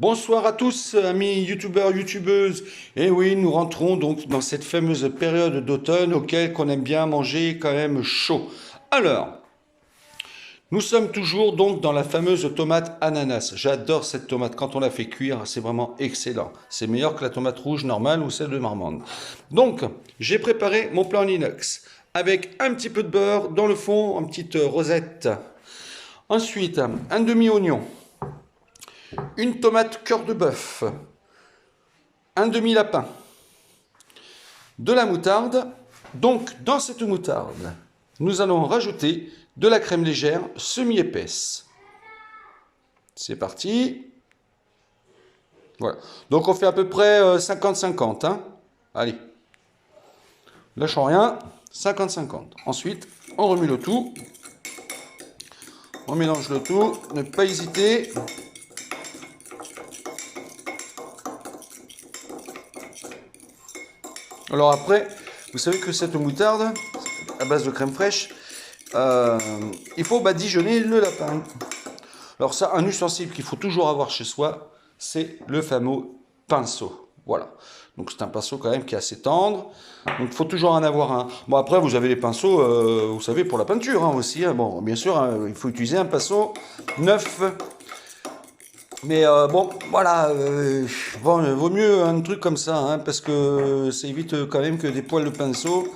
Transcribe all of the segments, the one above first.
Bonsoir à tous, amis youtubeurs, youtubeuses. Et oui, nous rentrons donc dans cette fameuse période d'automne auquel qu'on aime bien manger quand même chaud. Alors, nous sommes toujours donc dans la fameuse tomate ananas. J'adore cette tomate. Quand on la fait cuire, c'est vraiment excellent. C'est meilleur que la tomate rouge normale ou celle de Marmande. Donc, j'ai préparé mon plat en inox avec un petit peu de beurre dans le fond, en petite rosette. Ensuite, un demi-oignon, une tomate cœur de bœuf, un demi-lapin, de la moutarde. Donc, dans cette moutarde, nous allons rajouter de la crème légère semi-épaisse. C'est parti. Voilà. Donc, on fait à peu près 50-50. Hein. Allez. Lâchons rien. 50-50. Ensuite, on remue le tout. On mélange le tout. Ne pas hésiter. Alors après, vous savez que cette moutarde, à base de crème fraîche, il faut badigeonner le lapin. Alors ça, un ustensile qu'il faut toujours avoir chez soi, c'est le fameux pinceau. Voilà. Donc c'est un pinceau quand même qui est assez tendre. Donc il faut toujours en avoir un. Bon après, vous avez les pinceaux, vous savez, pour la peinture hein, aussi. Hein. Bon, bien sûr, hein, il faut utiliser un pinceau neuf. Mais bon, voilà, bon, vaut mieux un truc comme ça, hein, parce que ça évite quand même que des poils de pinceau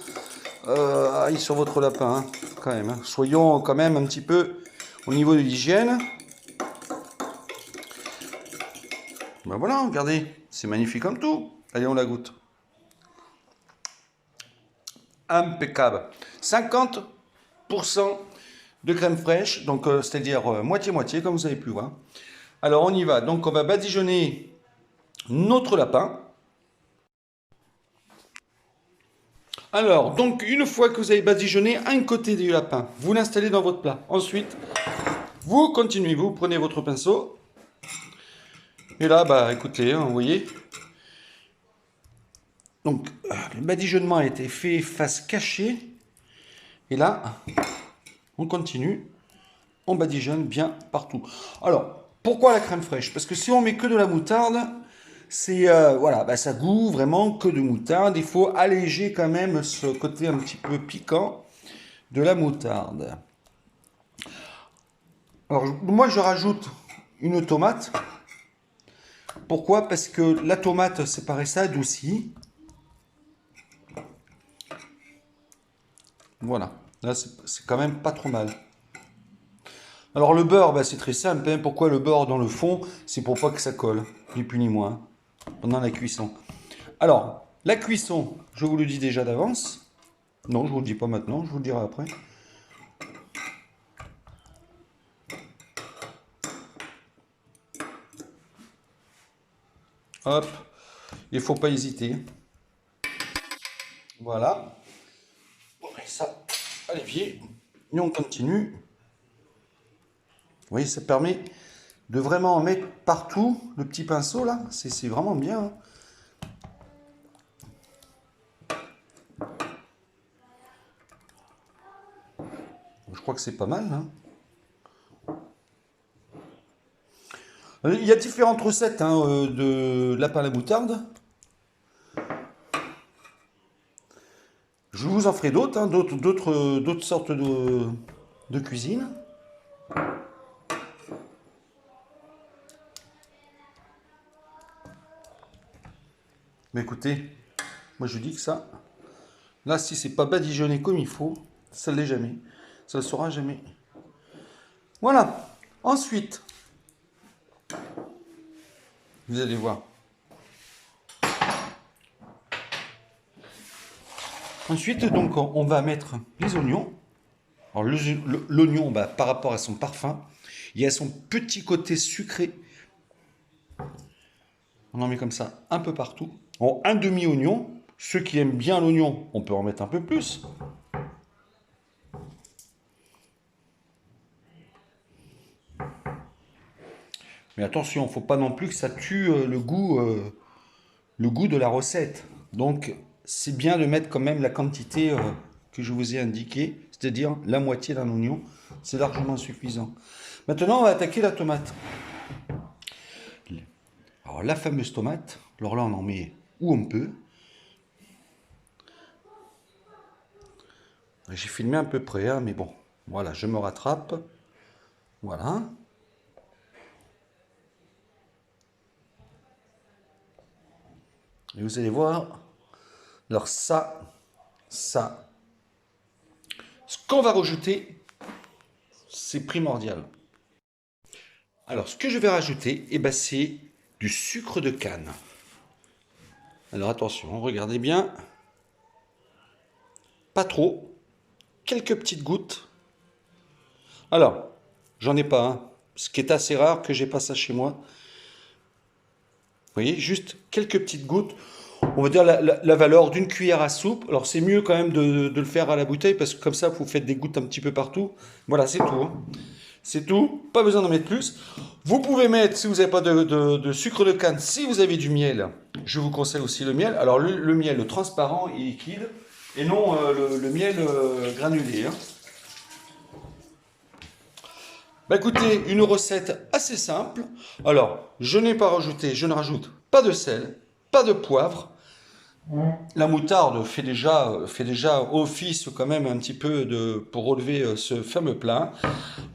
aillent sur votre lapin, hein, quand même. Hein. Soyons quand même un petit peu au niveau de l'hygiène. Ben voilà, regardez, c'est magnifique comme tout. Allez, on la goûte. Impeccable. 50% de crème fraîche, donc c'est-à-dire moitié-moitié, comme vous avez pu voir. Alors on y va, donc on va badigeonner notre lapin. Alors, donc une fois que vous avez badigeonné un côté du lapin, vous l'installez dans votre plat. Ensuite, vous continuez, vous prenez votre pinceau. Et là, bah écoutez, hein, vous voyez. Donc, le badigeonnement a été fait face cachée. Et là, on continue. On badigeonne bien partout. Alors, pourquoi la crème fraîche? Parce que si on met que de la moutarde, c'est voilà, bah, ça goût vraiment que de moutarde. Il faut alléger quand même ce côté un petit peu piquant de la moutarde. Alors, moi, je rajoute une tomate. Pourquoi? Parce que la tomate, c'est pareil, ça adoucit. Voilà, là, c'est quand même pas trop mal. Alors le beurre, bah, c'est très simple. Hein. Pourquoi le beurre dans le fond? C'est pour pas que ça colle, ni plus ni moins, pendant la cuisson. Alors, la cuisson, je vous le dis déjà d'avance. Non, je vous le dis pas maintenant, je vous le dirai après. Hop, il faut pas hésiter. Voilà. Bon, et ça, à l'évier. Et on continue. Vous voyez, ça permet de vraiment en mettre partout. Le petit pinceau là, c'est vraiment bien. Hein. Je crois que c'est pas mal. Hein. Il y a différentes recettes hein, de lapin à la moutarde. Je vous en ferai d'autres, hein, d'autres sortes de cuisine. Mais écoutez, moi je dis que ça, là si c'est pas badigeonné comme il faut, ça ne l'est jamais. Ça ne le sera jamais. Voilà. Ensuite, vous allez voir. Ensuite, donc, on va mettre les oignons. Alors, l'oignon, bah, par rapport à son parfum, il y a son petit côté sucré. On en met comme ça un peu partout. En un demi-oignon. Ceux qui aiment bien l'oignon, on peut en mettre un peu plus. Mais attention, il ne faut pas non plus que ça tue le goût de la recette. Donc, c'est bien de mettre quand même la quantité que je vous ai indiquée, c'est-à-dire la moitié d'un oignon. C'est largement suffisant. Maintenant, on va attaquer la tomate. Alors, la fameuse tomate. Alors là, on en met où on peut. J'ai filmé un peu près, hein, mais bon. Voilà, je me rattrape. Voilà. Et vous allez voir. Alors ça. Ce qu'on va rajouter, c'est primordial. Alors, ce que je vais rajouter, eh ben, c'est du sucre de canne. Alors attention, regardez bien. Pas trop. Quelques petites gouttes. Alors, j'en ai pas un. Ce qui est assez rare que j'ai pas ça chez moi. Vous voyez, juste quelques petites gouttes. On va dire la valeur d'une cuillère à soupe. Alors c'est mieux quand même de le faire à la bouteille parce que comme ça, vous faites des gouttes un petit peu partout. Voilà, c'est tout, hein. C'est tout. Pas besoin d'en mettre plus. Vous pouvez mettre, si vous n'avez pas de sucre de canne, si vous avez du miel, je vous conseille aussi le miel. Alors le miel, le transparent et liquide, et non le miel granulé, hein. Bah écoutez, une recette assez simple. Alors, je ne rajoute pas de sel, pas de poivre. La moutarde fait déjà office quand même un petit peu pour relever ce fameux plat.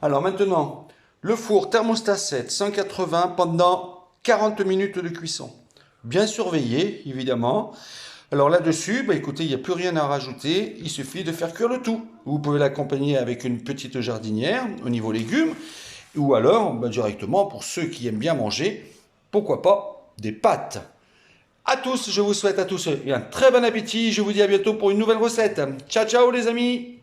Alors maintenant, le four thermostat 7, 180 pendant 40 minutes de cuisson. Bien surveillé, évidemment. Alors là-dessus, bah écoutez, il n'y a plus rien à rajouter, il suffit de faire cuire le tout. Vous pouvez l'accompagner avec une petite jardinière au niveau légumes, ou alors bah, directement pour ceux qui aiment bien manger, pourquoi pas des pâtes. À tous, je vous souhaite à tous un très bon appétit, je vous dis à bientôt pour une nouvelle recette. Ciao ciao les amis!